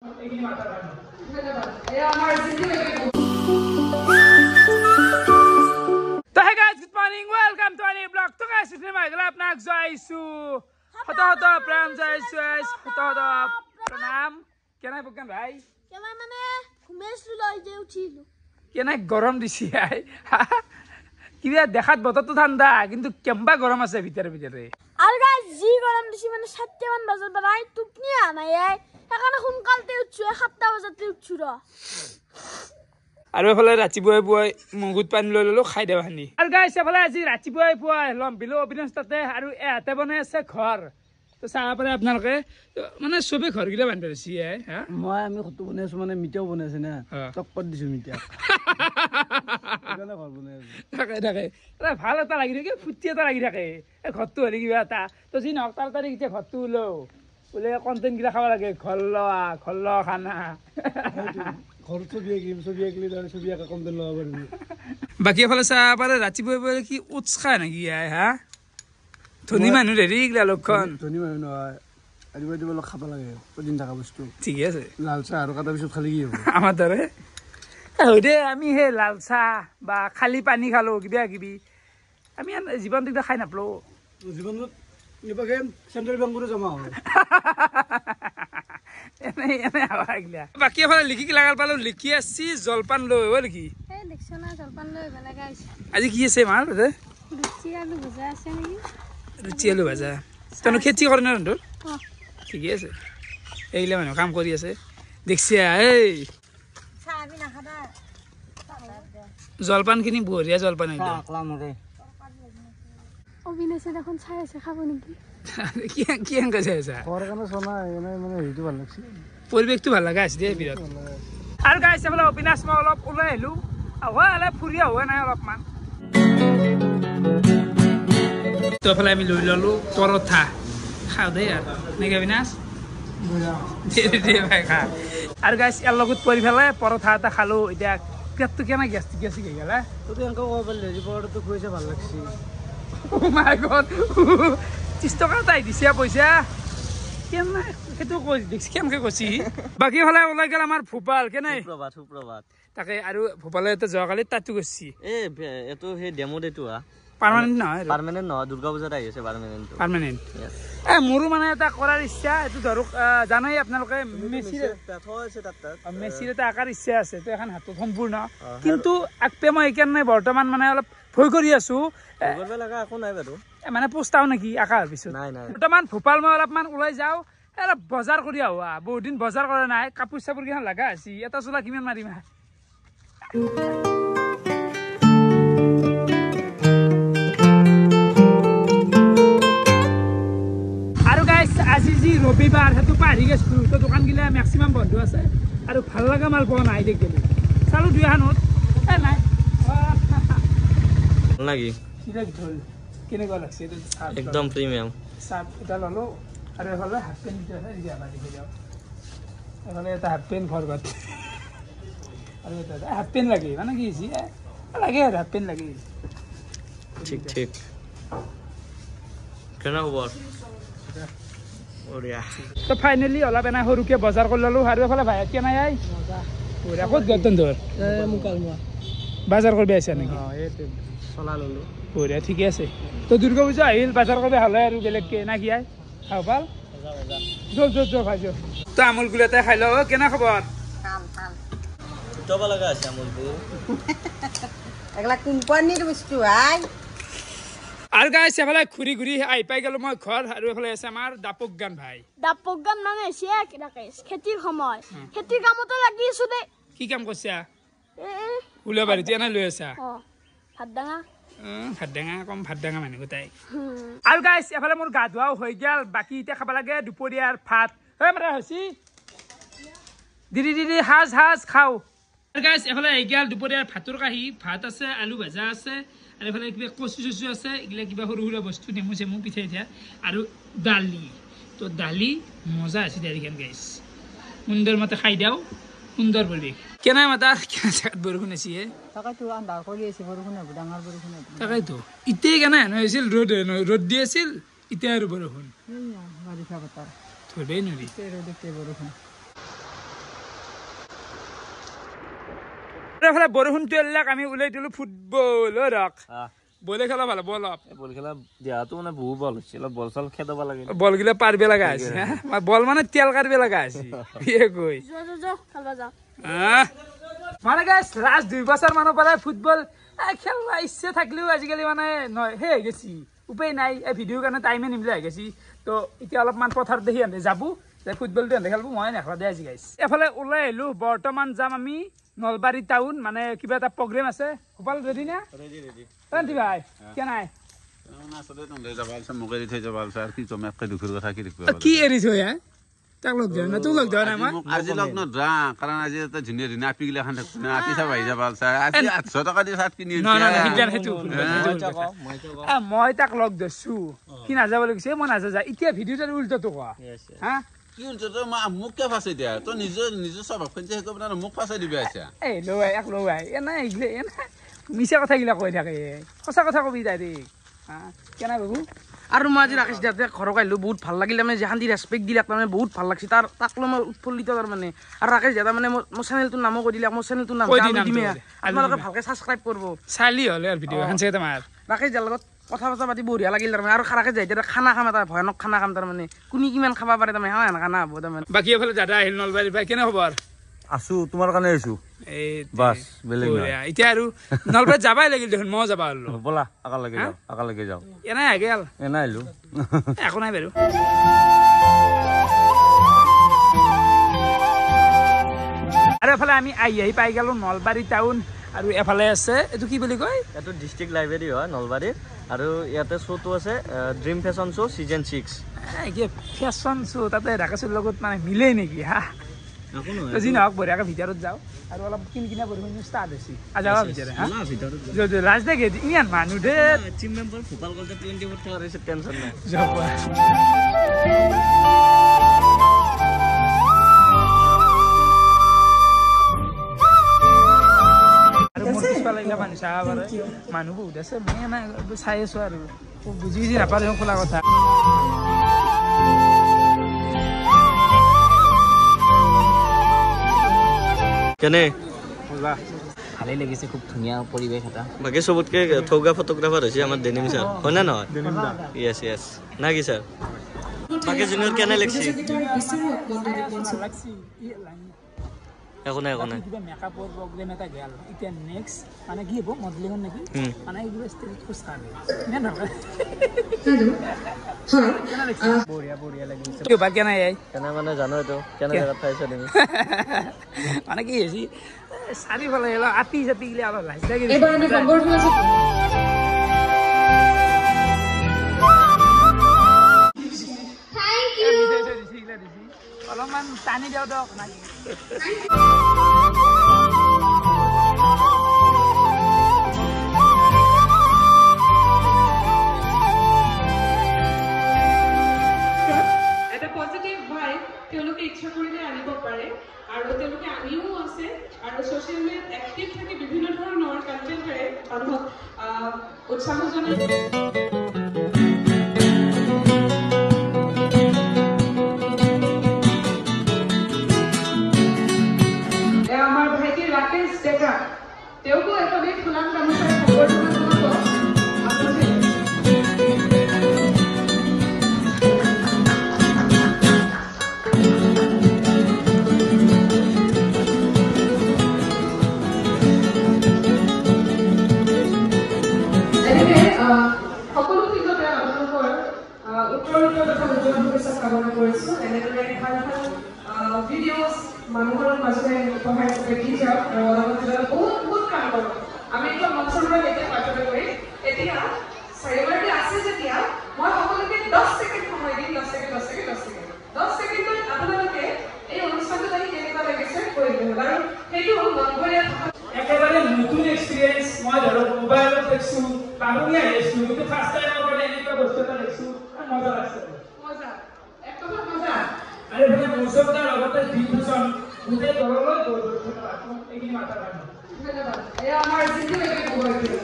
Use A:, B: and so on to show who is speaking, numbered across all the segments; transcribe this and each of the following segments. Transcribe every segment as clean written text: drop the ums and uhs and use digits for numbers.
A: तो hey guys, good morning. Welcome to our vlog. तो guys, इसमें मैं अगला अपना जाइसु. हतो प्रेम जाइसु. हतो प्रणाम. क्या ना बुकन भाई?
B: क्या मैंने घुमेश लुलाई जे उठिलु.
A: क्या ना गरम दिसी है. কিবা দেখাত বতৰটো ঠাণ্ডা কিন্তু কেম্বা গৰম আছে ভিতৰে ভিতৰে
B: আৰু গাইস জি গৰম দিছি মানে 7টা মান বজাৰ পৰাই টুপনি আনাই সেইকাৰণে সোনকালতে উঠছো 7টা বজাতে উঠছো ৰ
A: আৰু এফালে ৰাতিপুৱাই পুৱাই মগুত পানী লৈ ললো খাই দেও হানি আৰু গাইস এফালে আজি ৰাতিপুৱাই পুৱাই লম বিলো অবিনাশতে আৰু এতে বনাই আছে ঘৰ তো চাহ পাৰে আপোনালোকে মানে সবে ঘৰ গিলা বান্ধি দিছি হা
C: মই আমি খতু বনাইছো মানে মিঠাও বনাইছে না টক্কত দিছো মিঠা
A: থাকে ভাল এটা লাগি থাকে ফুটি এটা লাগি থাকে এই ঘৰটো হলে কিবা এটা তো যি নক তাড়াতাড়ি এতিয়া ঘৰটো ওলে কন্টেন্ট গিলা খাব লাগে ঘৰ লোৱা খানা
C: ঘৰ ছবি আঁকিলি ছবি আঁকা কন্টেন্ট লব পাৰিবি
A: বাকী এফালে চাহ পাৰে ৰাতিপুৱাই কি উৎস খায় নেকি হা ধনী মানুহ হেৰি এইগিলা লক্ষণ
C: ধনী মানুহ নহয় ৰাতিপুৱা দিব খাব লাগে প্ৰটিন থকা বস্তু
A: ঠিকে আছে
C: লাল চাহ আৰু কাটাৰ পিছত খালি কি হ'ব
A: আমাৰ দৰে দে আমি সেই লাল চাহ বা খালি পানী খালো কিবা কিবি আমি জীৱনটো খাই নাপালো
C: জীৱনত নিপাকে চেণ্ট্ৰেল বেংকতো জমা হ'ব
A: এনে হাৱা গিলা বাকী এফালে লিখি লাগাল পালো লিখি আছি জলপান লৈ হয় নেকি
B: এই দেখছ না জলপান লৈ বেলেগ আইছে
A: আজি কি আছে মাৰ তাতে
B: লুচি আলু ভজা আছে নেকি
A: লুচি আলু ভাজা তনো খেতি কৰে না ৰন্ধৰ ঠিকে আছে এইগিলা মানুহ কাম কৰি আছে দেখছি এই
B: চাবি না খাবা
A: জলপান কিনি বঢ়িয়া জলপান একদম
B: অবিনাশে দেখোন চাই আছে খাব নেকি
A: কি এনেকৈ চাই আছা
C: খোৱাৰ কাৰণে চনা মানে হেৰিটো ভাল লাগছে
A: পৰিৱেশটো ভাল লগা আছে দেই বিৰাট আৰু গাইছে বোলে অবিনাশ মই অলপ ওলাই আহিলো হয় অলপ ফুৰি হোৱা নাই অলপমান তো এফালে আমি লৈ ললো পৰঠা খাওঁ দেই আৰু নেকি অবিনাশ ভাই খা আৰু গাইছ ইয়াৰ লগত পৰি পেলাই পৰঠা এটা খালো এতিয়া পেটটো কেনে গেষ্টিক হৈ গ'ল
C: তইতো এনেকৈ ক'ব পাৰিলি হেৰি পৰঠাটো খুৱাইছে ভাল লাগছে
A: মাই গড 30 টকা তাই দিছে পইচা কেনে সেইটো কৈ দেখছি কেনেকৈ কৈছি বাকী ফালে ওলাই গ'ল আমাৰ ভূপাল কেনে
D: সুপ্ৰভাত
A: তাকে আৰু ভূপালে এটা যোৱাকালি তাতো গৈছি
D: এইটো সেই ডেমোত এইটো
A: পাৰ্মানেণ্ট নহয়
D: পাৰ্মানেণ্ট নহয় দুৰ্গা পূজাত আহি আছে
A: পাৰ্মানেণ্ট মোৰো মানে এটা কৰাৰ ইচ্ছা এইটো ধৰক জানাই আপোনালোকে মেচিৰ এটা আকাৰ ইচ্ছা আছে তো এখন হাতত সম্পূৰ্ণ কিন্তু আগতে মই এইকাৰণে বৰ্তমান মানে অলপ ভয় কৰি আছো মানে পোষ্টাও নেকি আকাৰ পিছত বৰ্তমান ভূপাল মই অলপমান ওলাই যাওঁ অলপ বজাৰ কৰি আহোঁ বহুত দিন বজাৰ কৰা নাই কাপোৰ চাপোৰ কিমান লগা আছে এটা চোলা কিমান মাৰিম আজি যি ৰবিবাৰ সেইটো পাহৰি গৈছিলো তো দোকান গিলা মেক্সিমাম বন্ধ আছে আৰু ভাল লগা মাল পোৱা নাই দেখিলো চালো দুই এখানত নাই
D: লাগি
A: কেনেকুৱা লাগছে
D: একদম প্ৰিমিয়াম
A: চাৰ্ট এটা ল'লো আৰু এফালে হাফ পেণ্ট এফালে এটা হাফ পেণ্ট ঘৰ ঘৰত আৰু এটা হাফ পেণ্ট লাগে মানে কি হৈছে লাগে আৰু হাফ পেণ্ট লাগে
D: ঠিক কেনে খবৰ
A: তো ফাইনেলি অলপ এনে সৰুকে বজাৰ কৰি ললো আৰু এফালে ভাই কেনে আই ক'ত গতন ধৰ বজাৰ কৰিব আহিছা নেকি
C: চলা ল'লো
A: বঢ়িয়া ঠিকে আছে তো দুৰ্গা পূজা আহিল বজাৰ কৰিব হ'লে আৰু বেলেগকে না কি আই খাব ভাল যোগ ভাই যোগ তো আমুল গুলাতে খাই ল কেনে খবৰ
D: উঠাব লগা আছে আমুলটো
E: এগলা কোম্পানীৰ বস্তু আই
A: আৰু গাইছ এফালে ঘূৰি ঘূৰি আহি পাই গ'লো মই ঘৰ আৰু এফালে আছে আমাৰ দাপক গান ভাই
B: দাপক গান মানে খেতিৰ সময় খেতিৰ কামতে লাগি আছো দে
A: কি কাম কৰিছা উলাবাৰীত এনে লৈ আছা
B: ভাত ডাঙা
A: ভাত ডাঙা মানুহ গোটাই আৰু গাইছ এফালে মোৰ গা ধোৱাও হৈ গ'ল বাকী এতিয়া খাব লাগে দুপৰীয়াৰ ভাত হৈছি দিদি সাজ খাওঁ আৰু গাইছ এফালে আহি গ'ল দুপৰীয়াৰ ভাতৰ কাঁহী ভাত আছে আলু ভাজা আছে আৰু এফালে কিবা কচু চচু আছে এইগিলা কিবা সৰু সৰু বস্তু নেমু চেমু পিঠা এতিয়া আৰু দালি তো দালি মজা আছে দালিখন গাইছ সুন্দৰ মতে খাই দিওঁ সুন্দৰ পৰিৱেশ কেনে মাতাৰ কেনে জেগাত বৰষুণ আছে
E: তাকেতো আন্ধাৰ কৰি আছে বৰষুণ হ'ব ডাঙৰ বৰষুণ হ'ব
A: তাকেতো এতিয়া কেনে হৈছিল ৰ'দ দি আছিল এতিয়া আৰু বৰষুণ
E: বাৰিষা বতৰ
A: ধৰিবই নোৱাৰি
E: ৰ'দতে বৰষুণ
A: এফালে বৰষুণটো এলাক আমি ওলাই দিলো ফুটবল ৰক বলে খেলা ভালো বল আপ
D: বল খেলা দেহাটো মানে বহু বল হৈছে অলপ বল চল খেদাব লাগে
A: বল গিলা পারবে লাগা আছে বল মানে তেল কাটবে লাগা আছে ইয়ে কই
B: যা খেলবা যা
A: মানে গাইস লাস্ট 2 বছর মানৰ পৰা ফুটবল খেলবা ইচ্ছা থাকলেও আজিকালি মানে নয় হে গেছি উপায় নাই এই ভিডিও কাৰণে টাইমে নিমিলা হৈ গেছি তো এতিয়া অলপমান পথাৰ দেখি আনে যাবো যে ফুটবলটো আনে খেলবো মই নেখলা দে আজি গাইস এফালে ওলাই আহিলো বৰ্তমান যাম আমি নলবাৰী টাউন মানে কিবা এটা প্ৰগ্ৰাম আছে গোপাল ৰেডি না ৰেডি পান্তি ভাই কেনাই কি এৰিছ হে তাক লগ দিয়া না তুই লগ দিয়া না মই
F: আজি লগ নধৰা কাৰণ আজি এটা ধুনীয়া ধুনীয়া আপি গিলা খান থাকো না আপি চাব আহি যাব আজি 800 টকা দি চাট কিনি
A: না হিগলান হেতু মই তাক লগ দছু কি নাযাব লাগিছে মই নাযা যা এতিয়া ভিডিওটো উল্টাটো কোৱা হা
F: কি উল্টা তো মোক কে ফাঁসে দিয়া তো নিজৰ স্বভাৱ খঞ্চে হেকো না মোক ফাঁসে দিবি আছা
A: এই লৱাই এক লৱাই এনা ইগলে এনা মিছা কথা গিলা কৈ থাকে সঁচা কথা কবি তাই দেই হা কেনা বাবু
G: আৰু মই আজি ৰাকেশ দাতে ঘৰক আহিলো বহুত ভাল লাগিল মানে যেখান দি ৰেসপেক্ট দিলাক মানে বহুত ভাল লাগছি তাৰ তাক লৈ মই উৎফুল্লিত তাৰ মানে আৰু ৰাকেশ দাদা মানে মোৰ চেনেলটোৰ নামো কৈ দিলাক মোৰ চেনেলটোৰ নাম দিমে আপোনালোকে ভালকে সাবস্ক্ৰাইব কৰিব
A: চালি হলে আৰু ভিডিও খান চাই তোমাৰ
G: ৰাকেশ দাৰ লগত কথা পাতি বঢ়িয়া লাগিল তাৰ মানে আৰু ৰাকেশ দাইতে খানা খাম এটা ভয়ানক খানা খাম তাৰ মানে কোনি কিমান খাব পাৰে তাৰ মানে হা খানা হ'ব তাৰ মানে
A: বাকি এফালে দাদা আহিল নলবাৰী ভাই কেনে খবৰ
D: আছো তোমাৰ কাৰণে আছো
A: এই
D: বাস বেলেগ
A: এতিয়া আৰু নলবাৰীত যাবাই লাগিল দেখোন মই যাবা হলো
D: বলা আকালৈকে যাও
A: এনাই আগেল
D: এনাই আহিলো
A: একো নাই বাৰু আৰু এফালে আমি আহি পাই গেলো নলবাৰী টাউন আৰু এফালে আছে এইটো কি বুলি কয়
D: এটো ডিস্ট্ৰিক্ট লাইব্ৰেৰী হয় নলবাৰীৰ আৰু ইয়াতে শ্ব'টো আছে ড্ৰিম ফেশ্বন শ্ব' সিজন 6
A: কি ফেশ্বন শ্ব' তাতে ৰাকেশৰ লগত মানে মিলে নেকি হা যি নহওক বঢ়িয়াকে ভিতৰত যাওঁ আৰু অলপ কিনকিনা বৰষুণ ষ্টাৰ্ট হৈছে যাবা ভিতৰত হা লাজ দেখে ইমান মানুহ দে
D: টিম মেম্বাৰ ভোপাল কলতে 24 থকা ৰৈছে টেনচন নাই
A: যাব মানুহ বহুত আছে মই চাই আছো আৰু বুজি নাপালে খোলা কথা
D: কেনে
H: ভালেই লাগিছে খুব ধুনীয়া পৰিৱেশ এটা
D: বাকি সবতকে ঠৌগা ফটোগ্রাফার হৈছে আমার ডেনিম স্যার হয় না নহয় ইয়েস ইয়েস না কি স্যার বাকি জুনিয়র কেনে লাগছি এখন
A: কিবা মেকআপৰ প্ৰগ্ৰাম এটা গেল এতিয়া নেক্সট মানে কি হ'ব মডেলিং নেকি মানে এইবোৰ ষ্টেজত খোজ কাঢ়ে ইমান নহয় বঢ়িয়া লাগিছে কি বাকি নাই
D: কেনে মানে জানো তো কেনে জায়গা পাইছ তুমি
A: মানে কি হৈছে চাৰিফালে আতি জাতি গিলা অলপ লাজ লাগে অলপমান টানি দিওঁ দিয়ক নাই
I: এটা পজিটিভ ভাইব তেওঁলোকে ইচ্ছা কৰিলে আনিব পাৰে আৰু তেওঁলোকে আনিও আছে আৰু ছ'চিয়েল মিডিয়াত এক্টিভ থাকি বিভিন্ন ধৰণৰ কণ্টেণ্টেৰে মানুহক উৎসাহ জনায় তেওঁকো এখনে ফুলাম গামোচাৰ সম্বৰ্ধনা সকলো দিশতে আপোনালোকৰ উত্তৰোত্তৰ তথা উজ্জ্বল ভৱিষ্যত কামনা কৰিছোঁ এনেদৰে ভাল ভাল ভিডিঅ'জ মানুহৰ মাজতে উপহাৰ হিচাপে দি যাওক আৰু লগতে বহুত কাম কৰক আমি একদম মঞ্চৰ পৰা এতিয়া পাঠ্যটো কৰি এতিয়া চাৰিবাৰতে আছে যেতিয়া মই সকলোকে 10 ছেকেণ্ড সময় দিম 10 ছেকেণ্ডত আপোনালোকে এই অনুষ্ঠানটোত আহি কেনেকুৱা লাগিছে কৈ দিব আৰু সেইটো নলবৰীয়া
A: একেবাৰে নতুন এক্সপিৰিয়েঞ্চ মই ধৰক মোবাইলত দেখছো বাবুনি আহিছো কিন্তু ফাৰ্ষ্ট টাইম মই এনেকুৱা বস্তু এটা দেখছো মজা লাগছে
I: মজা একদম মজা
A: আৰু মানে মৌচমদাৰ লগতে ডিফিউজন গোটেই ঘৰলৈ গৈ এইখিনি মাথা কাৰণে
I: ধন্যবাদ এয়া আমাৰ জিন্দি লাগে খবৰ দিলে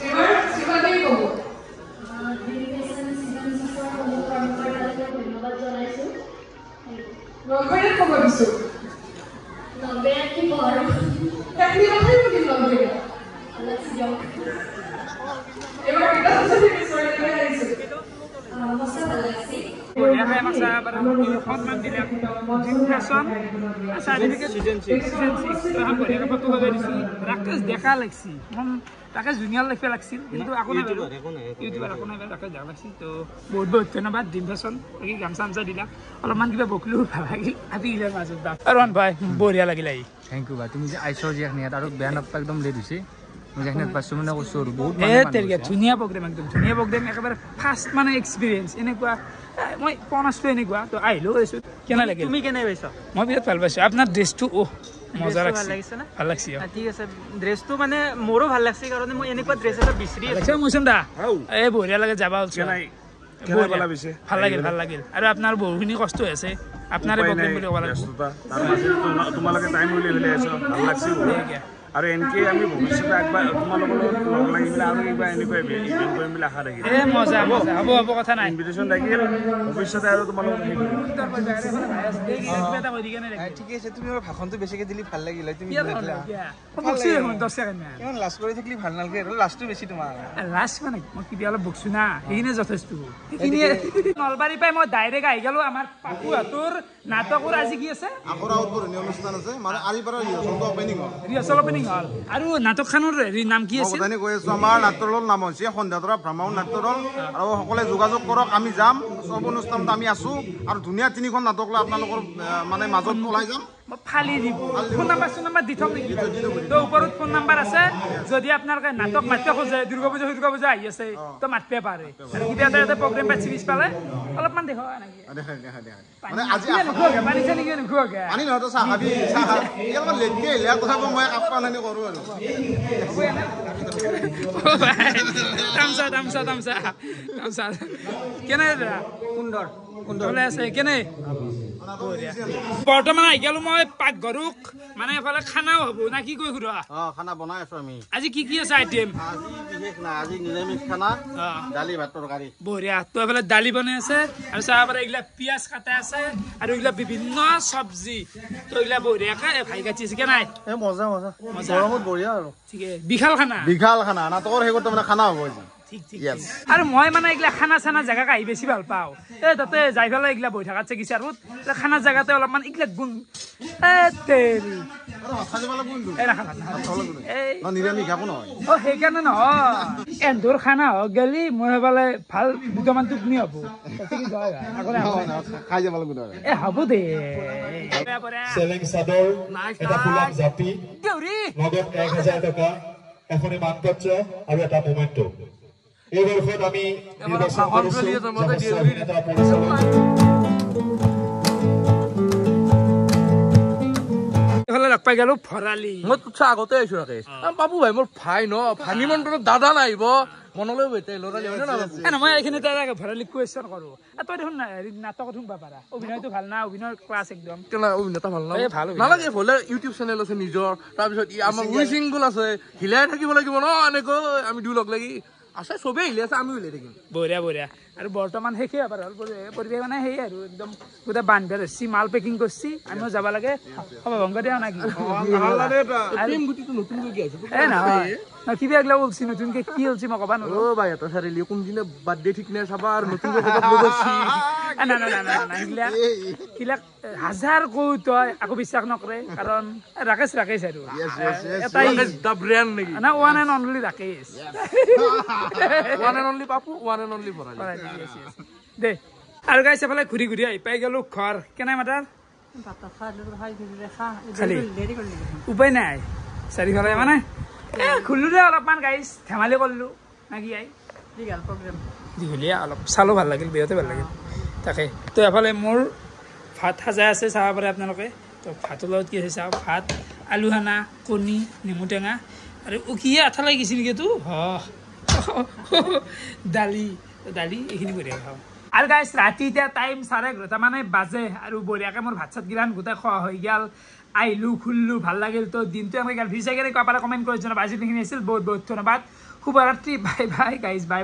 I: এবাৰ শিৱাদেই ক'ব
B: ধন্যবাদ জনাইছোঁ
I: ক'ব দিছোঁ কাহিনী কথাই পাতিম লগে এবাৰ কিবা আছে নেকি আহিছোঁ
A: সন্মান দিলে ফেশ্বন চাৰ্টিফিকেট সিজন 6 ফটো লগাই দিছোঁ ৰাকেশ দেখা লাগছি ৰাকেশ জুনিয়ৰ লিখিব লাগিছিল কিন্তু আকৌ ইউটিউবৰ আকৌ নাই ৰাকেশ দেখা লাগছিল তো বহুত বহুত ধন্যবাদ ড্ৰিম ফেশ্বন বাকী গামচা চামচা দিলা অলপমান কিবা বকলো ভাল লাগিল আপি গিলাৰ মাজত আৰু ভাই বঢ়িয়া লাগিল আহি
J: থেংক ইউ ভাই তুমি যে আইচৰ যে ইয়াত আৰু বেয়া নাপায় একদম লেট হৈছে মই যেখানে পাইছোঁ মানে কৈছোঁ আৰু বহুত
A: ধুনীয়া প্ৰগ্ৰেম একদম ধুনীয়া প্ৰগ্ৰেম একেবাৰে ফাৰ্ষ্ট মানে এক্সপিৰিয়েঞ্চ এনেকুৱা মই পনাছটো এনেকুৱা তো আহিলেও গৈছোঁ কেনে লাগিল
D: তুমি কেনে পাইছা
A: মই বিৰাট ভাল পাইছোঁ আপোনাৰ ড্ৰেছটো মজা লাগিছে ভাল লাগিছে
D: ঠিক আছে ড্ৰেছটো মানে মোৰো ভাল লাগিছে কাৰণ মই এনেকুৱা ড্ৰেছ এটা বিচাৰি
A: আছোঁ মৌচুম দা এই বঢ়িয়া লাগে যাব ভাল লাগিল আৰু আপোনাৰ বহুখিনি কষ্ট হৈছে আপোনাৰে প্ৰগ্ৰেম বুলি ক'ব লাগিব
C: তোমালোকে টাইম উলিয়াই আছো ভাল লাগছে আৰু এনেকে আমি ভৱিষ্যতে একবাৰ তোমালোকৰ লগ লাগি পেলাই আৰু কিবা এনেকুৱা ইভেণ্ট কৰিম বুলি আশা ৰাখিলোঁ
A: মজা হ'ব কথা নাই
C: ইনভিটেশ্যন থাকিল ভৱিষ্যতে আৰু তোমালোকক
J: ঠিকে আছে তুমি ভাষণটো বেছিকৈ দিলি ভাল লাগিল তুমি ইমান লাজ কৰি থাকিলে ভাল নালাগে আৰু লাজটো বেছি তোমাৰ
A: লাজ মানে মই কিবা অলপ বকছো না সেইখিনিয়ে যথেষ্ট সেইখিনিয়ে নলবাৰী পাই মই ডাইৰেক্ট আহি গ'লো আমাৰ পাপুহঁতৰ নাটকৰ আজি কি আছে
C: অনুষ্ঠান আছে মানে আজিৰ পৰা
A: ৰিহাৰ্চেল অপেনিং হ'ল আৰু নাটকখনৰ নাম কি আছে
C: কৈ আছো আমাৰ নাট্যদলৰ নাম হৈছে সন্ধ্যাতৰা ভ্ৰমণ নাট্যদল আৰু সকলোৱে যোগাযোগ কৰক আমি যাম চব অনুষ্ঠানত আমি আছো আৰু ধুনীয়া 3খন নাটক লৈ আপোনালোকৰ মানে মাজত ওলাই যাম
A: ফালি দিব ফোন নাম্বাৰ দি থম নেকি তো ওপৰত ফোন নাম্বাৰ আছে যদি আপোনালোকে নাটক মাতিব খোজে দুৰ্গা পূজা আহি আছে তো মাতিব পাৰে আৰু কিবা এটা প্ৰগ্ৰেম পাইছে পিছ পালে অলপমান দেখুৱা
C: মানে আজি
A: পানী চানি কিয় নোখোৱাকে
C: পানী নহয় চাহ খাবি লেটকে আহিলে তথাপি মই কাপ পানী কৰোঁ আৰু
A: তামচা কেনে সুন্দৰ ভালে আছে কেনে বৰ্তমান আহি গেলো মই পাকঘৰক মানে এফালে খানাও হ'ব না কি কৈ ঘূৰা
C: খানা বনাই আছো আমি
A: আজি কি আছে আইটেম
C: আজি বিশেষ না আজি নিৰামিষ খানা দালি ভাত তৰকাৰী
A: বঢ়িয়া তো এফালে দালি বনাই আছে আৰু চাহ পাৰে এইগিলা পিঁয়াজ কাটা আছে আৰু এইগিলা বিভিন্ন চব্জি তো এইগিলা বঢ়িয়াকে ভাই কাটি আছে কেনাই
C: মজা গৰমত বঢ়িয়া আৰু
A: ঠিকে বিশাল খানা
C: নাটকৰ শেষত মানে খানা হ'ব আজি
A: আৰু মই মানে এইগিলা খানা চানা জেগাক আহি বেছি ভাল পাওঁ এই তাতে যাই পেলাই এইগিলা বহি থকাত চেগিছে আৰু খানা জেগাতে অলপমান এইগিলা গুণ সেইকাৰণে নহয় এন্ধৰ খানা হওক গেলি মই সেইফালে ভাল দুটামান টোপনি হ'ব হ'ব দে
K: চেলেং চাদৰ এটা ফুলাম জাপি লগত 1000 টকা এখনি মানপত্ৰ আৰু এটা মোমেন্টো এই বৰ্ষত আমি নিৰ্বাচন কৰিছো
A: লগ পাই গেলো ভৰালি
G: মই তোৰ আগতে আহিছো ৰাকেশ পাপু ভাই মোৰ ভাই ন ভানি মন্ত্ৰত দাদা নাহিব মনলৈ বৈতে লৰালি
A: মই এইখিনি ভৰালি কুৱেশ্যন কৰো তই দেখোন নাটকত শুনবা পাৰা অভিনয়টো ভাল না অভিনয় ক্লাছ একদম
G: অভিনেতা ভাল নালাগে ভলে ইউটিউব চেনেল আছে নিজৰ তাৰপিছত আমাৰ উইচিংগুল আছে হিলাই থাকিব লাগিব ন এনেকৈ আমি দুই লগ লাগি আছে চবেই হিলি আছে আমি উলিয়াই থাকিম
A: বঢ়িয়া আৰু বৰ্তমান শেষে হ'ব হ'ল পৰিৱেশ মানে সেই আৰু একদম গোটেই বান্ধি ধৰিছি মাল পেকিং কৰিছি আমিও যাব লাগে হ'ব ভংগ দিয়া নাকি কিবা এইগিলা ওলছি নতুনকে কি ওলছি মই ক'বা নোৱাৰো
G: ভাই এটা চাৰিলি কোনদিনা বাৰ্থডে ঠিক নাই চাবা আৰু নতুনকে
A: কিলাক হাজাৰ কৌ তই আকৌ বিশ্বাস নকৰে কাৰণ ৰাকেশ আৰু না one and only Rakesh
G: one and only Papu one and only ভৰাই
A: দে আৰু গাইছ এফালে ঘূৰি আহি পাই গলো ঘৰ কেনে মাতাৰ উপায় নাই চাৰিফালে মানে খুলিলো দে অলপমান গাইছ ধেমালি কৰিলো না কি আই দীঘলীয়া অলপ চালো ভাল লাগিল বিৰাতে ভাল লাগিল তাকে তো এফালে মোৰ ভাত সাজাই আছে চাব পাৰে আপোনালোকে তো ভাতৰ লগত কি আছে চাওঁ ভাত আলু সানা কণী নেমু টেঙা আৰু উকিয়ে আঠা লাগিছে নেকি তো দালি এইখিনি বঢ়িয়া খাওঁ আৰু গাইছ ৰাতি এতিয়া টাইম 11:30 মানে বাজে আৰু বঢ়িয়াকৈ মোৰ ভাত চাত গিলান গোটেই খোৱা হৈ গ'ল আহিলো খুলিলো ভাল লাগিল তো দিনটো এনেকৈ গ'ল ভিডিঅ' চাই কেনে কোৱা পাৰে কমেণ্ট কৰি জনাব আজি এইখিনি আছিল বহুত ধন্যবাদ শুভৰাত্ৰি বাই গাইছ বাই